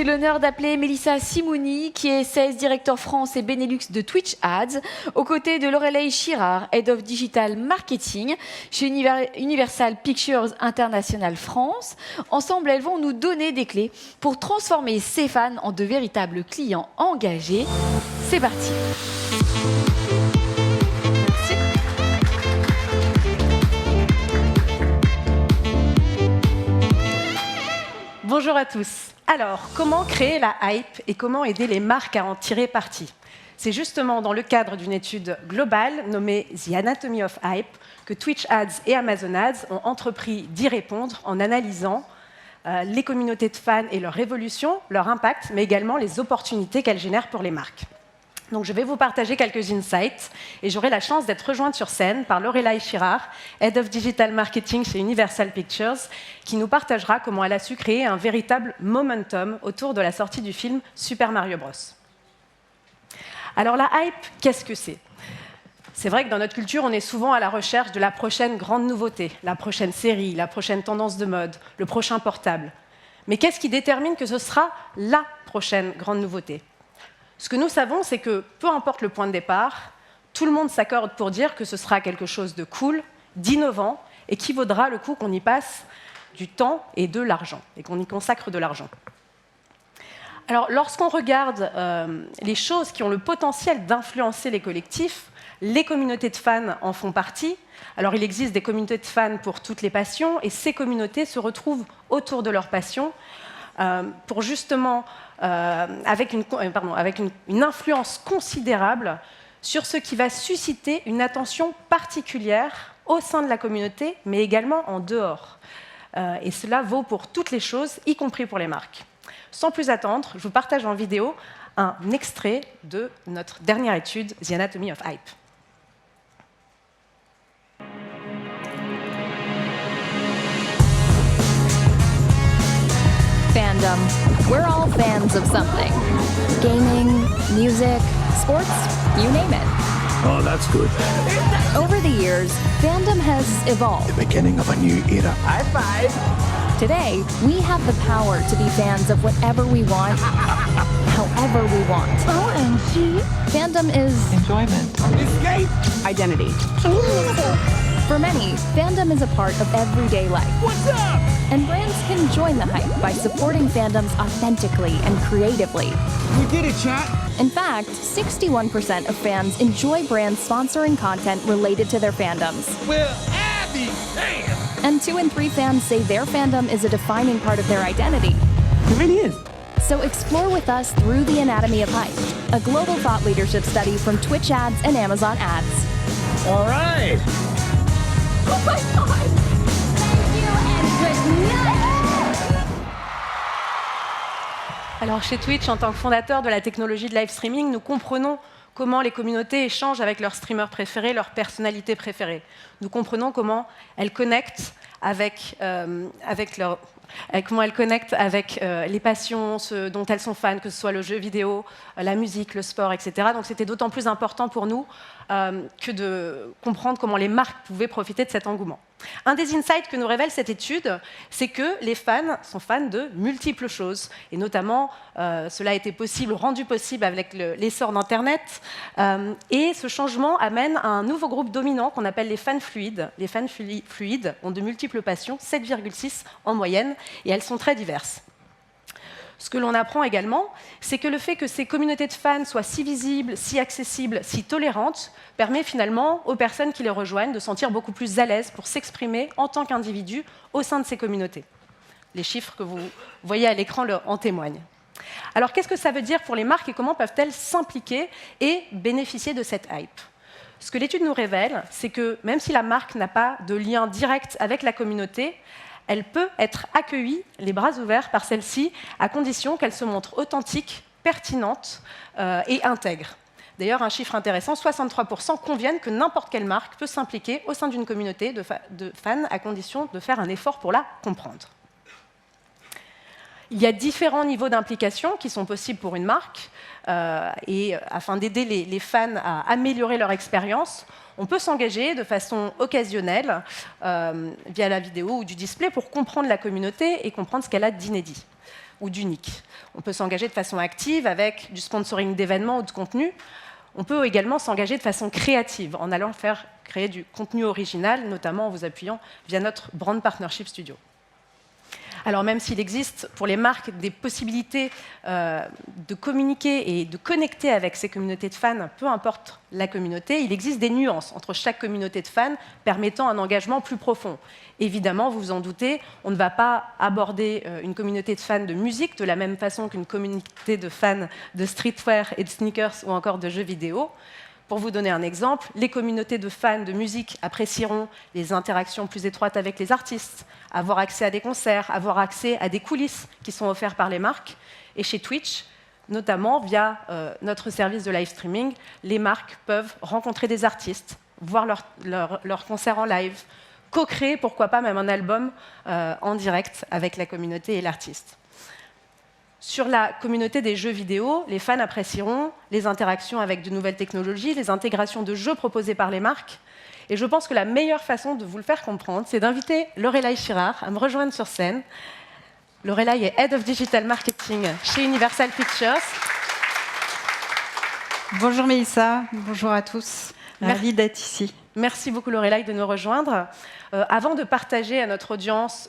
l'honneur d'appeler Mélissa Simouni, qui est Sales Director France et Benelux de Twitch Ads, aux côtés de Lorelei Chirard, Head of Digital Marketing chez Universal Pictures International France. Ensemble, elles vont nous donner des clés pour transformer ces fans en de véritables clients engagés. C'est parti. Bonjour à tous. Alors, comment créer la hype et comment aider les marques à en tirer parti? C'est justement dans le cadre d'une étude globale nommée The Anatomy of Hype que Twitch Ads et Amazon Ads ont entrepris d'y répondre en analysant les communautés de fans et leur évolution, leur impact, mais également les opportunités qu'elles génèrent pour les marques. Donc, je vais vous partager quelques insights et j'aurai la chance d'être rejointe sur scène par Lorelei Chirard, Head of Digital Marketing chez Universal Pictures, qui nous partagera comment elle a su créer un véritable momentum autour de la sortie du film Super Mario Bros. Alors, la hype, qu'est-ce que c'est? C'est vrai que dans notre culture, on est souvent à la recherche de la prochaine grande nouveauté, la prochaine série, la prochaine tendance de mode, le prochain portable. Mais qu'est-ce qui détermine que ce sera la prochaine grande nouveauté? Ce que nous savons, c'est que peu importe le point de départ, tout le monde s'accorde pour dire que ce sera quelque chose de cool, d'innovant, et qui vaudra le coup qu'on y passe du temps et de l'argent, et qu'on y consacre de l'argent. Alors, lorsqu'on regarde les choses qui ont le potentiel d'influencer les collectifs, les communautés de fans en font partie. Alors, il existe des communautés de fans pour toutes les passions, et ces communautés se retrouvent autour de leur passion pour justement avec une influence considérable sur ce qui va susciter une attention particulière au sein de la communauté, mais également en dehors. Et cela vaut pour toutes les choses, y compris pour les marques. Sans plus attendre, je vous partage en vidéo un extrait de notre dernière étude, The Anatomy of Hype. Fandom. We're all fans of something. Gaming, music, sports, you name it. Oh, that's good. Over the years, fandom has evolved. The beginning of a new era. High five! Today, we have the power to be fans of whatever we want, however we want. OMG. Fandom is Enjoyment. Escape. Identity. For many, fandom is a part of everyday life. What's up? And brands can join the hype by supporting fandoms authentically and creatively. We did it, chat. In fact, 61% of fans enjoy brands sponsoring content related to their fandoms. Well, Abby, damn. And 2 in 3 fans say their fandom is a defining part of their identity. It really is. So explore with us through The Anatomy of Hype, a global thought leadership study from Twitch Ads and Amazon Ads. All right. Oh my God! Thank you and good night! Alors, chez Twitch, en tant que fondateur de la technologie de live streaming, nous comprenons comment les communautés échangent avec leurs streamers préférés, leurs personnalités préférées. Nous comprenons comment elles connectent avec les passions, ce dont elles sont fans, que ce soit le jeu vidéo, la musique, le sport, etc. Donc c'était d'autant plus important pour nous que de comprendre comment les marques pouvaient profiter de cet engouement. Un des insights que nous révèle cette étude, c'est que les fans sont fans de multiples choses. Et notamment, cela a été rendu possible avec l'essor d'Internet. Et ce changement amène à un nouveau groupe dominant qu'on appelle les fans fluides. Les fans fluides ont de multiples passions, 7,6 en moyenne, et elles sont très diverses. Ce que l'on apprend également, c'est que le fait que ces communautés de fans soient si visibles, si accessibles, si tolérantes, permet finalement aux personnes qui les rejoignent de se sentir beaucoup plus à l'aise pour s'exprimer en tant qu'individus au sein de ces communautés. Les chiffres que vous voyez à l'écran en témoignent. Alors, qu'est-ce que ça veut dire pour les marques et comment peuvent-elles s'impliquer et bénéficier de cette hype? Ce que l'étude nous révèle, c'est que même si la marque n'a pas de lien direct avec la communauté, elle peut être accueillie les bras ouverts par celle-ci, à condition qu'elle se montre authentique, pertinente et intègre. D'ailleurs, un chiffre intéressant, 63% conviennent que n'importe quelle marque peut s'impliquer au sein d'une communauté de fans, à condition de faire un effort pour la comprendre. Il y a différents niveaux d'implication qui sont possibles pour une marque, et afin d'aider les fans à améliorer leur expérience, on peut s'engager de façon occasionnelle via la vidéo ou du display pour comprendre la communauté et comprendre ce qu'elle a d'inédit. ou d'unique. On peut s'engager de façon active avec du sponsoring d'événements ou de contenu. On peut également s'engager de façon créative en allant créer du contenu original, notamment en vous appuyant via notre Brand Partnership Studio. Alors même s'il existe pour les marques des possibilités de communiquer et de connecter avec ces communautés de fans, peu importe la communauté, il existe des nuances entre chaque communauté de fans permettant un engagement plus profond. Évidemment, vous vous en doutez, on ne va pas aborder une communauté de fans de musique de la même façon qu'une communauté de fans de streetwear et de sneakers ou encore de jeux vidéo. Pour vous donner un exemple, les communautés de fans de musique apprécieront les interactions plus étroites avec les artistes, avoir accès à des concerts, avoir accès à des coulisses qui sont offertes par les marques. Et chez Twitch, notamment via notre service de live streaming, les marques peuvent rencontrer des artistes, voir leurs concerts en live, co-créer, pourquoi pas même un album en direct avec la communauté et l'artiste. Sur la communauté des jeux vidéo, les fans apprécieront les interactions avec de nouvelles technologies, les intégrations de jeux proposés par les marques. Et je pense que la meilleure façon de vous le faire comprendre, c'est d'inviter Lorelai Girard à me rejoindre sur scène. Lorelai est Head of Digital Marketing chez Universal Pictures. Bonjour Mélissa, bonjour à tous. Ravie d'être ici. Merci beaucoup Lorelai de nous rejoindre. Avant de partager à notre audience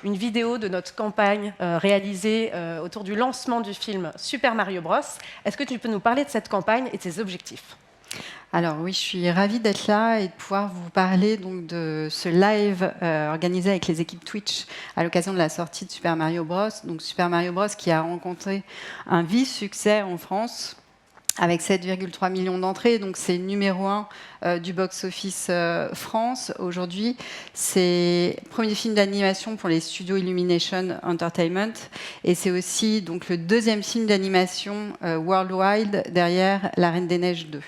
une vidéo de notre campagne réalisée autour du lancement du film Super Mario Bros, est-ce que tu peux nous parler de cette campagne et de ses objectifs ? Alors oui, je suis ravie d'être là et de pouvoir vous parler donc, de ce live organisé avec les équipes Twitch à l'occasion de la sortie de Super Mario Bros. Donc Super Mario Bros qui a rencontré un vif succès en France, avec 7,3 millions d'entrées, donc c'est numéro 1 du box-office France aujourd'hui. C'est le premier film d'animation pour les studios Illumination Entertainment, et c'est aussi donc, le deuxième film d'animation worldwide derrière La Reine des Neiges 2.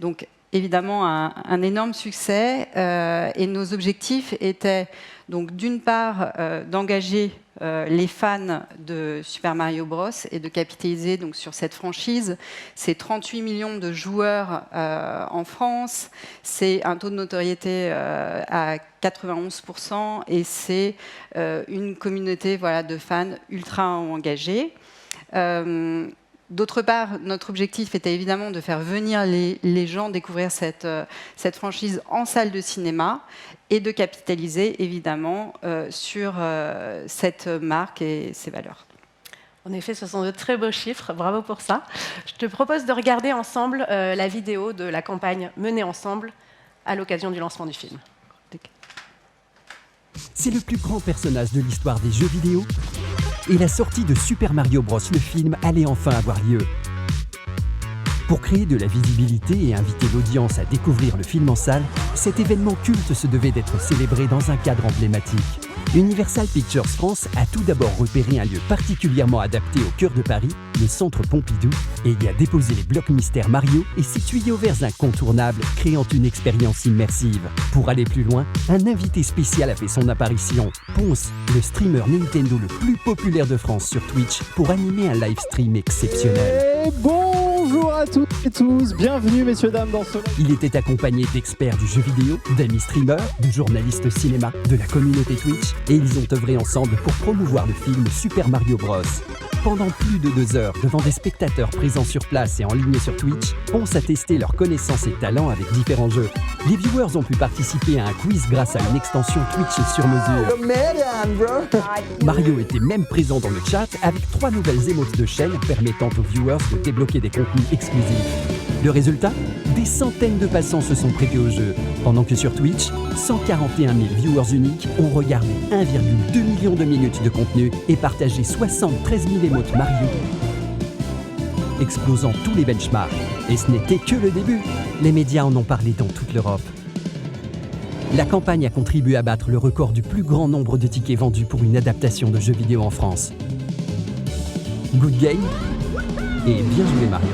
Donc évidemment un énorme succès, et nos objectifs étaient donc d'une part d'engager les fans de Super Mario Bros et de capitaliser donc sur cette franchise. C'est 38 millions de joueurs en France, c'est un taux de notoriété à 91% et c'est une communauté voilà, de fans ultra engagés. D'autre part, notre objectif était évidemment de faire venir les gens découvrir cette franchise en salle de cinéma et de capitaliser évidemment sur cette marque et ses valeurs. En effet, ce sont de très beaux chiffres, bravo pour ça. Je te propose de regarder ensemble la vidéo de la campagne menée ensemble à l'occasion du lancement du film. C'est le plus grand personnage de l'histoire des jeux vidéo. Et la sortie de Super Mario Bros, le film, allait enfin avoir lieu. Pour créer de la visibilité et inviter l'audience à découvrir le film en salle, cet événement culte se devait d'être célébré dans un cadre emblématique. Universal Pictures France a tout d'abord repéré un lieu particulièrement adapté au cœur de Paris, le Centre Pompidou, et y a déposé les blocs mystères Mario et ses tuyaux verts incontournables, créant une expérience immersive. Pour aller plus loin, un invité spécial a fait son apparition, Ponce, le streamer Nintendo le plus populaire de France sur Twitch, pour animer un live stream exceptionnel. Et bonjour à toutes et tous, bienvenue messieurs dames dans ce... Il était accompagné d'experts du jeu vidéo, d'amis streamers, de journalistes cinéma, de la communauté Twitch, et ils ont œuvré ensemble pour promouvoir le film Super Mario Bros. Pendant plus de 2 heures, devant des spectateurs présents sur place et en ligne sur Twitch, Ponce a testé leurs connaissances et talents avec différents jeux. Les viewers ont pu participer à un quiz grâce à une extension Twitch sur mesure. Mario était même présent dans le chat avec 3 nouvelles émotes de chaîne permettant aux viewers de débloquer des contenus exclusifs. Le résultat ? Des centaines de passants se sont prêtés au jeu, pendant que sur Twitch, 141 000 viewers uniques ont regardé 1,2 million de minutes de contenu et partagé 73 000 émotes Mario, explosant tous les benchmarks. Et ce n'était que le début. Les médias en ont parlé dans toute l'Europe. La campagne a contribué à battre le record du plus grand nombre de tickets vendus pour une adaptation de jeux vidéo en France. Good game et bien joué Mario.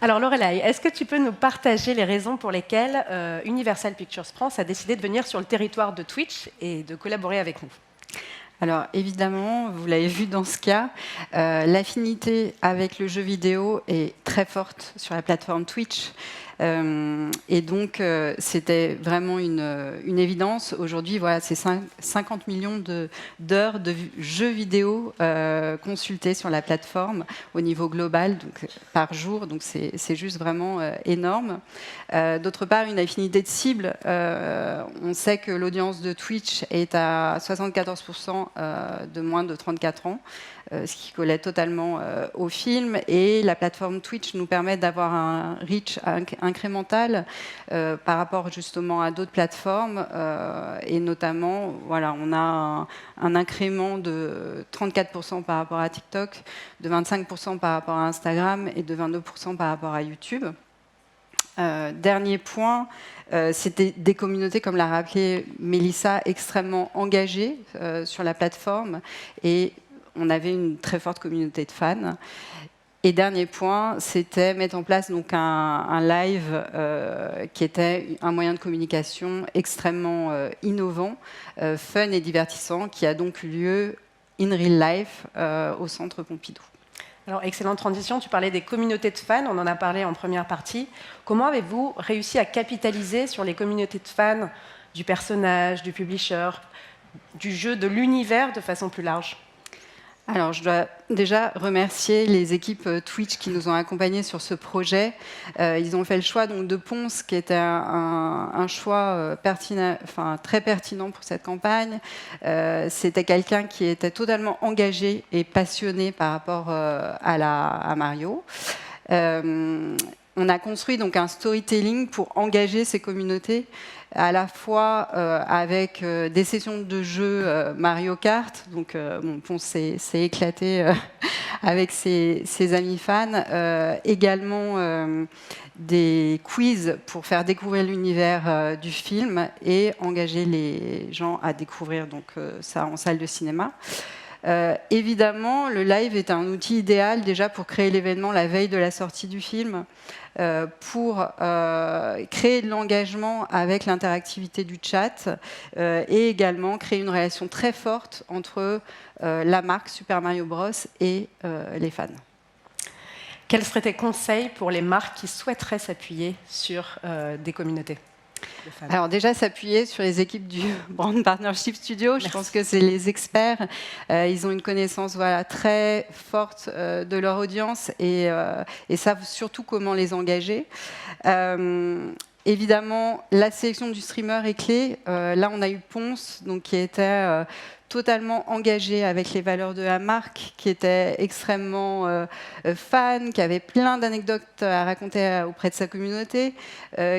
Alors Lorelai, est-ce que tu peux nous partager les raisons pour lesquelles Universal Pictures France a décidé de venir sur le territoire de Twitch et de collaborer avec nous ? Alors évidemment, vous l'avez vu dans ce cas, l'affinité avec le jeu vidéo est très forte sur la plateforme Twitch. Et donc, c'était vraiment une évidence. Aujourd'hui, voilà, c'est 50 millions d'heures de jeux vidéo consultés sur la plateforme au niveau global, donc par jour. Donc, c'est juste vraiment énorme. D'autre part, une affinité de cible. On sait que l'audience de Twitch est à 74% de moins de 34 ans. Ce qui collait totalement au film. Et la plateforme Twitch nous permet d'avoir un reach incrémental par rapport justement à d'autres plateformes. Et notamment, voilà, on a un incrément de 34% par rapport à TikTok, de 25% par rapport à Instagram et de 22% par rapport à YouTube. Dernier point, c'était des communautés, comme l'a rappelé Mélissa, extrêmement engagées sur la plateforme. Et on avait une très forte communauté de fans. Et dernier point, c'était mettre en place donc un live qui était un moyen de communication extrêmement innovant, fun et divertissant, qui a donc eu lieu in real life au Centre Pompidou. Alors, excellente transition. Tu parlais des communautés de fans, on en a parlé en première partie. Comment avez-vous réussi à capitaliser sur les communautés de fans du personnage, du publisher, du jeu, de l'univers de façon plus large ? Alors, je dois déjà remercier les équipes Twitch qui nous ont accompagnés sur ce projet. Ils ont fait le choix donc, de Ponce, qui était un choix très pertinent pour cette campagne. C'était quelqu'un qui était totalement engagé et passionné par rapport à Mario. On a construit donc un storytelling pour engager ces communautés, à la fois avec des sessions de jeux Mario Kart, donc Ponce s'est éclaté avec ses amis fans, également des quiz pour faire découvrir l'univers du film et engager les gens à découvrir donc, ça en salle de cinéma. Évidemment, le live est un outil idéal déjà pour créer l'événement la veille de la sortie du film, pour créer de l'engagement avec l'interactivité du chat et également créer une relation très forte entre la marque Super Mario Bros et les fans. Quels seraient tes conseils pour les marques qui souhaiteraient s'appuyer sur des communautés ? Alors déjà, s'appuyer sur les équipes du Brand Partnership Studio, je pense que c'est les experts. Ils ont une connaissance très forte de leur audience et savent surtout comment les engager. Évidemment, la sélection du streamer est clé. Là, on a eu Ponce, donc, qui était totalement engagé avec les valeurs de la marque, qui était extrêmement fan, qui avait plein d'anecdotes à raconter auprès de sa communauté,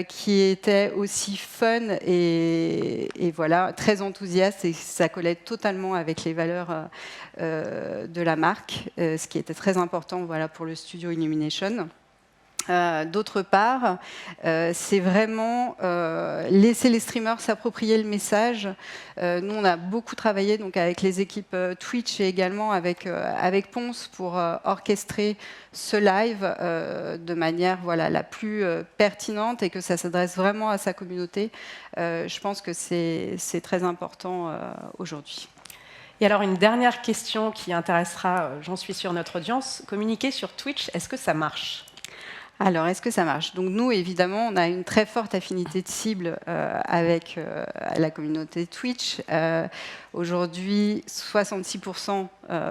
qui était aussi fun et voilà, très enthousiaste, et ça collait totalement avec les valeurs de la marque, ce qui était très important voilà, pour le studio Illumination. D'autre part, c'est vraiment laisser les streamers s'approprier le message. Nous, on a beaucoup travaillé donc, avec les équipes Twitch et également avec Ponce pour orchestrer ce live de manière la plus pertinente et que ça s'adresse vraiment à sa communauté. Je pense que c'est très important aujourd'hui. Et alors, une dernière question qui intéressera, j'en suis sûre, notre audience. Communiquer sur Twitch, est-ce que ça marche ? Alors, est-ce que ça marche ? Donc nous, évidemment, on a une très forte affinité de cible avec la communauté Twitch. Aujourd'hui, 66%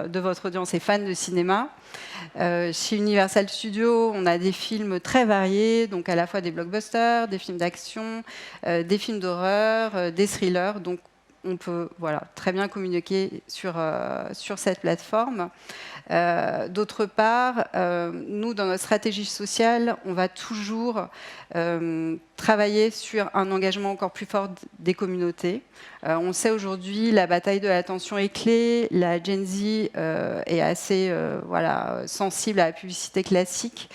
de votre audience est fan de cinéma. Chez Universal Studios, on a des films très variés, donc à la fois des blockbusters, des films d'action, des films d'horreur, des thrillers. Donc, on peut très bien communiquer sur cette plateforme. D'autre part, nous, dans notre stratégie sociale, on va toujours travailler sur un engagement encore plus fort des communautés. On sait aujourd'hui, la bataille de l'attention est clé, la Gen Z est assez sensible à la publicité classique.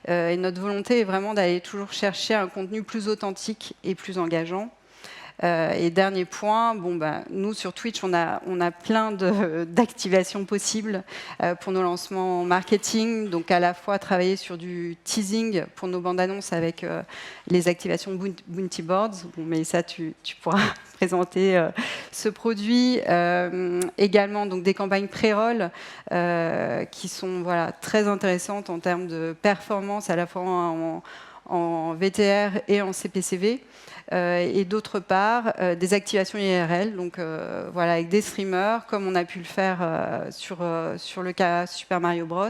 Et notre volonté est vraiment d'aller toujours chercher un contenu plus authentique et plus engageant. Et dernier point, nous sur Twitch, on a plein d'activations possibles pour nos lancements marketing. Donc à la fois travailler sur du teasing pour nos bandes annonces avec les activations Bounty Boards. Mais ça, tu pourras présenter ce produit. Également donc des campagnes pré-roll qui sont très intéressantes en termes de performance, à la fois en VTR et en CPCV. Et d'autre part, des activations IRL, donc voilà, avec des streamers, comme on a pu le faire sur le cas Super Mario Bros.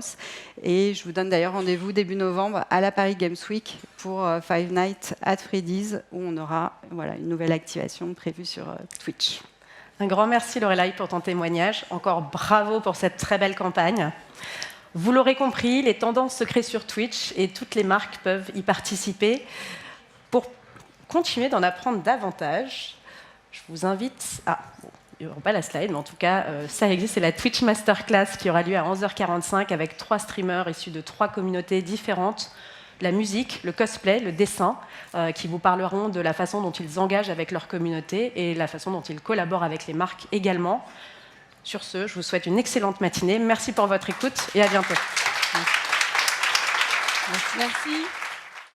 Et je vous donne d'ailleurs rendez-vous début novembre à la Paris Games Week pour Five Nights at Freddy's, où on aura une nouvelle activation prévue sur Twitch. Un grand merci Lorelai pour ton témoignage. Encore bravo pour cette très belle campagne. Vous l'aurez compris, les tendances se créent sur Twitch et toutes les marques peuvent y participer. Pour continuer d'en apprendre davantage, je vous invite à... il n'y aura pas la slide, mais en tout cas, ça existe. C'est la Twitch Masterclass qui aura lieu à 11h45 avec 3 streamers issus de 3 communautés différentes. La musique, le cosplay, le dessin, qui vous parleront de la façon dont ils engagent avec leur communauté et la façon dont ils collaborent avec les marques également. Sur ce, je vous souhaite une excellente matinée. Merci pour votre écoute et à bientôt. Merci.